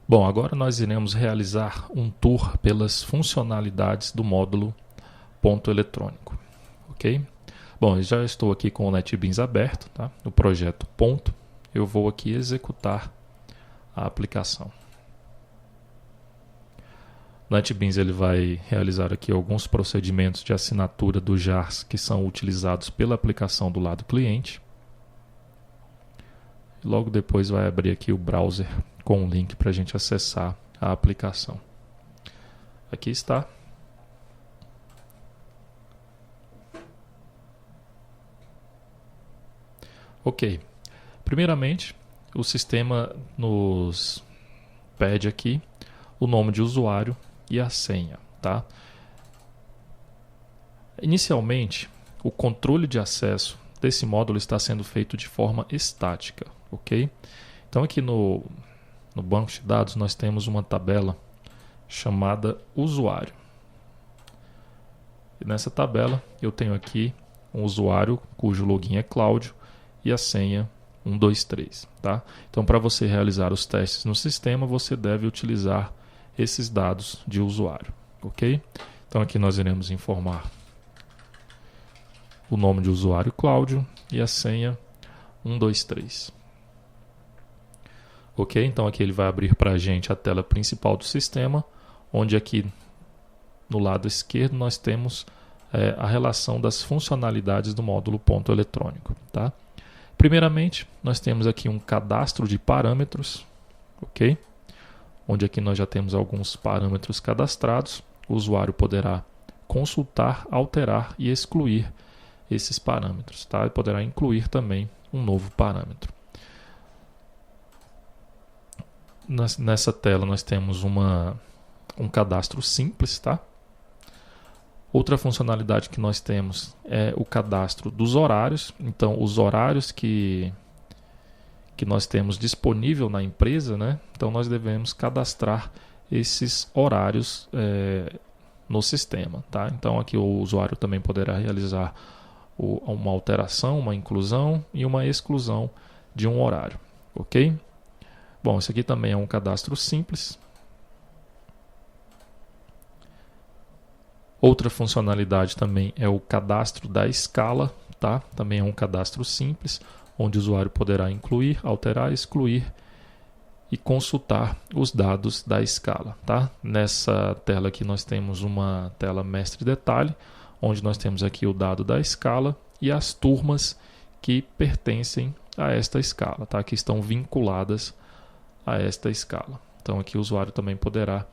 Bom, agora nós iremos realizar um tour pelas funcionalidades do módulo ponto eletrônico, ok? Bom, eu já estou aqui com o NetBeans aberto, tá? No projeto ponto, eu vou aqui executar a aplicação. O NetBeans ele vai realizar aqui alguns procedimentos de assinatura do JARS que são utilizados pela aplicação do lado cliente. Logo depois vai abrir aqui o browser com um link para a gente acessar a aplicação. Aqui está. Ok. Primeiramente, o sistema nos pede aqui o nome de usuário e a senha, tá? Inicialmente, o controle de acesso desse módulo está sendo feito de forma estática, ok? Então aqui no banco de dados nós temos uma tabela chamada usuário. E nessa tabela eu tenho aqui um usuário cujo login é Cláudio e a senha 123, tá? Então para você realizar os testes no sistema você deve utilizar esses dados de usuário, ok? Então aqui nós iremos informar o nome de usuário Cláudio e a senha 123. Ok, então aqui ele vai abrir para a gente a tela principal do sistema, onde aqui no lado esquerdo nós temos a relação das funcionalidades do módulo ponto eletrônico, tá? Primeiramente, nós temos aqui um cadastro de parâmetros, ok? Onde aqui nós já temos alguns parâmetros cadastrados. O usuário poderá consultar, alterar e excluir esses parâmetros, tá? E poderá incluir também um novo parâmetro. Nessa tela nós temos um cadastro simples, tá? Outra funcionalidade que nós temos é o cadastro dos horários. Então, os horários que nós temos disponível na empresa, né? Então, nós devemos cadastrar esses horários no sistema, tá? Então, aqui o usuário também poderá realizar uma alteração, uma inclusão e uma exclusão de um horário, ok? Bom, isso aqui também é um cadastro simples. Outra funcionalidade também é o cadastro da escala, tá? Também é um cadastro simples, onde o usuário poderá incluir, alterar, excluir e consultar os dados da escala, tá? Nessa tela aqui nós temos uma tela mestre detalhe, onde nós temos aqui o dado da escala e as turmas que pertencem a esta escala, tá? Que estão vinculadas a esta escala. Então aqui o usuário também poderá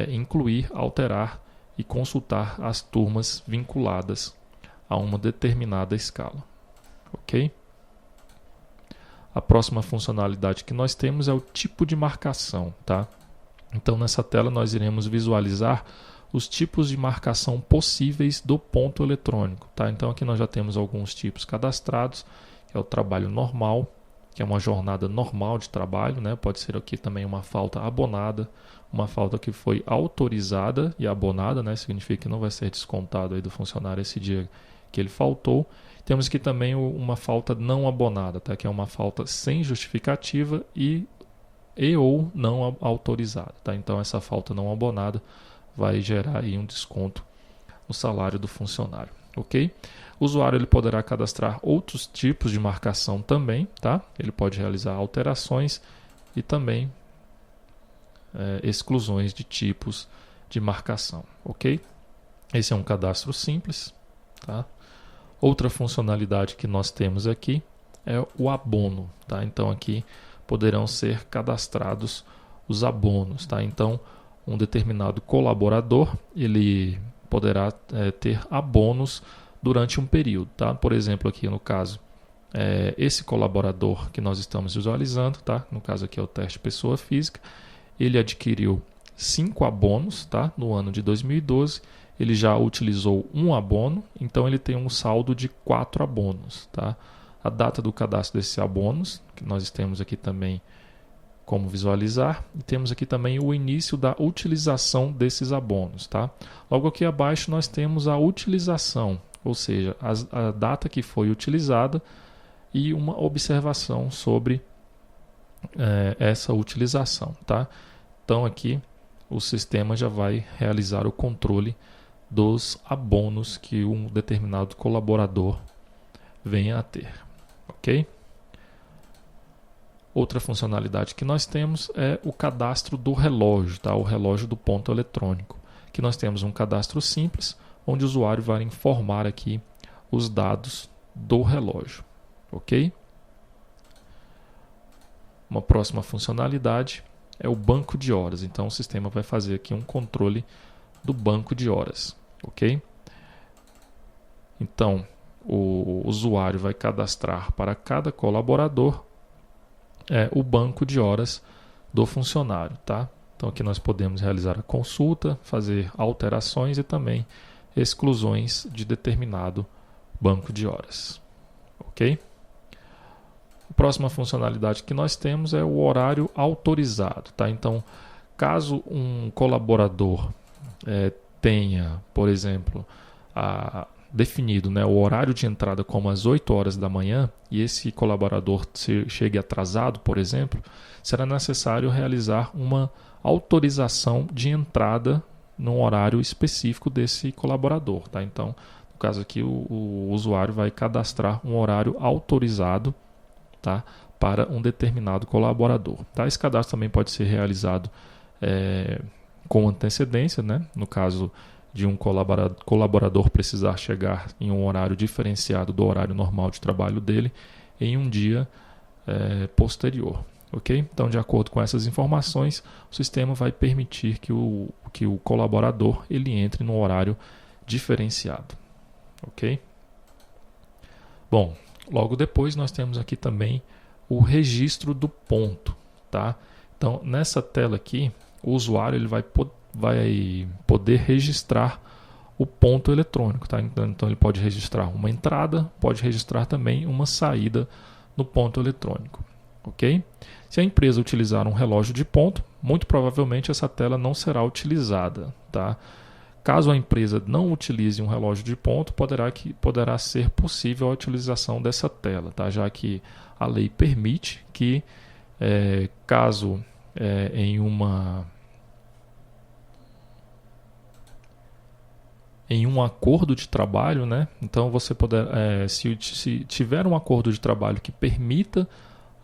incluir, alterar e consultar as turmas vinculadas a uma determinada escala, ok? A próxima funcionalidade que nós temos é o tipo de marcação, tá? Então nessa tela nós iremos visualizar os tipos de marcação possíveis do ponto eletrônico, tá? Então aqui nós já temos alguns tipos cadastrados, que é o trabalho normal, que é uma jornada normal de trabalho, né? Pode ser aqui também uma falta abonada, uma falta que foi autorizada e abonada, né? Significa que não vai ser descontado aí do funcionário esse dia que ele faltou. Temos aqui também uma falta não abonada, tá? Que é uma falta sem justificativa e ou não autorizada, tá? Então essa falta não abonada vai gerar aí um desconto no salário do funcionário, ok? O usuário ele poderá cadastrar outros tipos de marcação também, tá? Ele pode realizar alterações e também exclusões de tipos de marcação, ok? Esse é um cadastro simples, tá? Outra funcionalidade que nós temos aqui é o abono, tá? Então aqui poderão ser cadastrados os abonos, tá? Então um determinado colaborador ele poderá ter abonos durante um período, tá? Por exemplo, aqui no caso, esse colaborador que nós estamos visualizando, tá? No caso aqui é o teste pessoa física, ele adquiriu 5 abonos, tá? No ano de 2012, ele já utilizou um abono, então ele tem um saldo de 4 abonos, tá? A data do cadastro desses abonos, que nós temos aqui também como visualizar, e temos aqui também o início da utilização desses abonos, tá? Logo aqui abaixo nós temos a utilização, ou seja, a data que foi utilizada e uma observação sobre essa utilização, tá? Então aqui o sistema já vai realizar o controle dos abonos que um determinado colaborador venha a ter, ok? Outra funcionalidade que nós temos é o cadastro do relógio, tá? O relógio do ponto eletrônico. Aqui nós temos um cadastro simples, onde o usuário vai informar aqui os dados do relógio, ok? Uma próxima funcionalidade é o banco de horas. Então o sistema vai fazer aqui um controle do banco de horas, ok? Então o usuário vai cadastrar para cada colaborador o banco de horas do funcionário, tá? Então aqui nós podemos realizar a consulta, fazer alterações e também exclusões de determinado banco de horas, ok? A próxima funcionalidade que nós temos é o horário autorizado, tá? Então, caso um colaborador tenha, por exemplo, definido, né, o horário de entrada como às 8 horas da manhã e esse colaborador chegue atrasado, por exemplo, será necessário realizar uma autorização de entrada num horário específico desse colaborador, tá? Então, no caso aqui, o usuário vai cadastrar um horário autorizado, tá, para um determinado colaborador. Tá? Esse cadastro também pode ser realizado com antecedência, né? No caso de um colaborador precisar chegar em um horário diferenciado do horário normal de trabalho dele em um dia posterior. Okay? Então, de acordo com essas informações, o sistema vai permitir que o colaborador ele entre no horário diferenciado. Ok? Bom, logo depois nós temos aqui também o registro do ponto, tá? Então, nessa tela aqui, o usuário ele vai poder registrar o ponto eletrônico, tá? Então, ele pode registrar uma entrada, pode registrar também uma saída no ponto eletrônico, ok? Se a empresa utilizar um relógio de ponto, muito provavelmente essa tela não será utilizada, tá? Caso a empresa não utilize um relógio de ponto, poderá ser possível a utilização dessa tela, tá? Já que a lei permite que, caso em um acordo de trabalho, né? Então você se tiver um acordo de trabalho que permita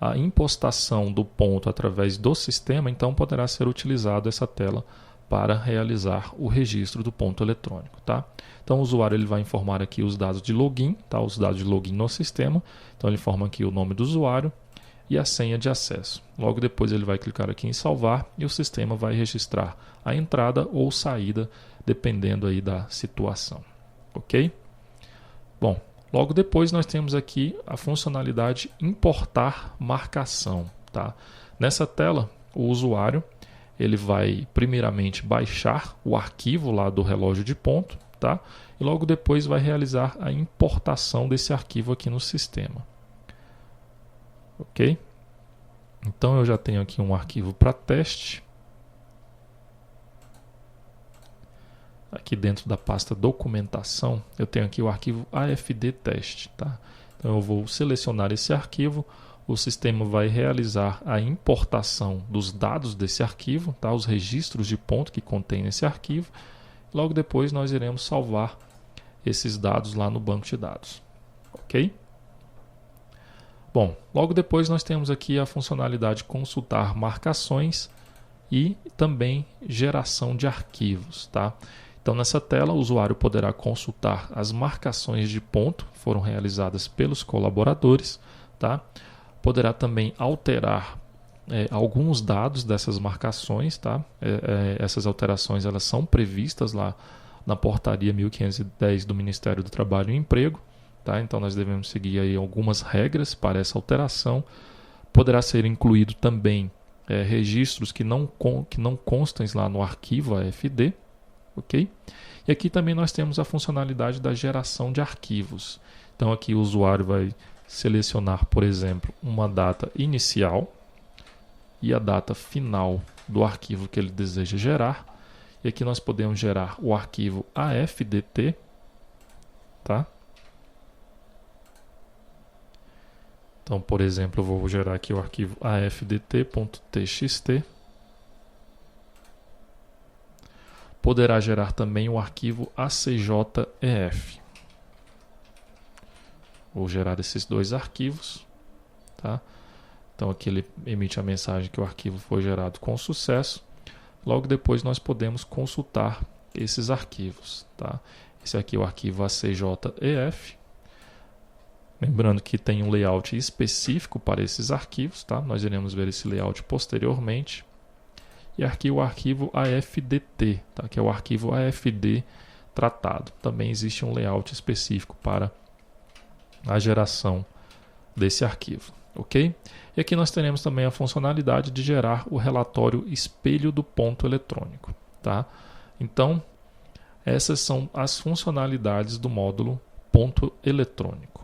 a impostação do ponto através do sistema, então poderá ser utilizado essa tela para realizar o registro do ponto eletrônico, tá? Então o usuário ele vai informar aqui os dados de login, tá? Os dados de login no sistema. Então ele informa aqui o nome do usuário e a senha de acesso. Logo depois ele vai clicar aqui em salvar e o sistema vai registrar a entrada ou saída, dependendo aí da situação, ok? Bom, logo depois nós temos aqui a funcionalidade importar marcação, tá? Nessa tela, o usuário ele vai primeiramente baixar o arquivo lá do relógio de ponto, tá? E logo depois vai realizar a importação desse arquivo aqui no sistema. Ok? Então eu já tenho aqui um arquivo para teste. Aqui dentro da pasta documentação, eu tenho aqui o arquivo AFD teste, tá? Então eu vou selecionar esse arquivo. O sistema vai realizar a importação dos dados desse arquivo, tá? Os registros de ponto que contém nesse arquivo. Logo depois nós iremos salvar esses dados lá no banco de dados, ok? Bom, logo depois nós temos aqui a funcionalidade consultar marcações e também geração de arquivos, tá? Então nessa tela o usuário poderá consultar as marcações de ponto que foram realizadas pelos colaboradores, tá? Poderá também alterar alguns dados dessas marcações, tá? Essas alterações elas são previstas lá na portaria 1510 do Ministério do Trabalho e Emprego, tá? Então nós devemos seguir aí algumas regras para essa alteração. Poderá ser incluído também registros que não constem lá no arquivo AFD, ok? E aqui também nós temos a funcionalidade da geração de arquivos. Então aqui o usuário vai selecionar, por exemplo, uma data inicial e a data final do arquivo que ele deseja gerar. E aqui nós podemos gerar o arquivo AFDT, tá? Então, por exemplo, eu vou gerar aqui o arquivo afdt.txt. poderá gerar também o arquivo ACJEF. Vou gerar esses dois arquivos, tá? Então aqui ele emite a mensagem que o arquivo foi gerado com sucesso. Logo depois nós podemos consultar esses arquivos, tá? Esse aqui é o arquivo ACJEF. Lembrando que tem um layout específico para esses arquivos, tá? Nós iremos ver esse layout posteriormente. E aqui o arquivo AFDT, tá? Que é o arquivo AFD tratado. Também existe um layout específico para a geração desse arquivo, ok? E aqui nós teremos também a funcionalidade de gerar o relatório espelho do ponto eletrônico, tá? Então, essas são as funcionalidades do módulo ponto eletrônico.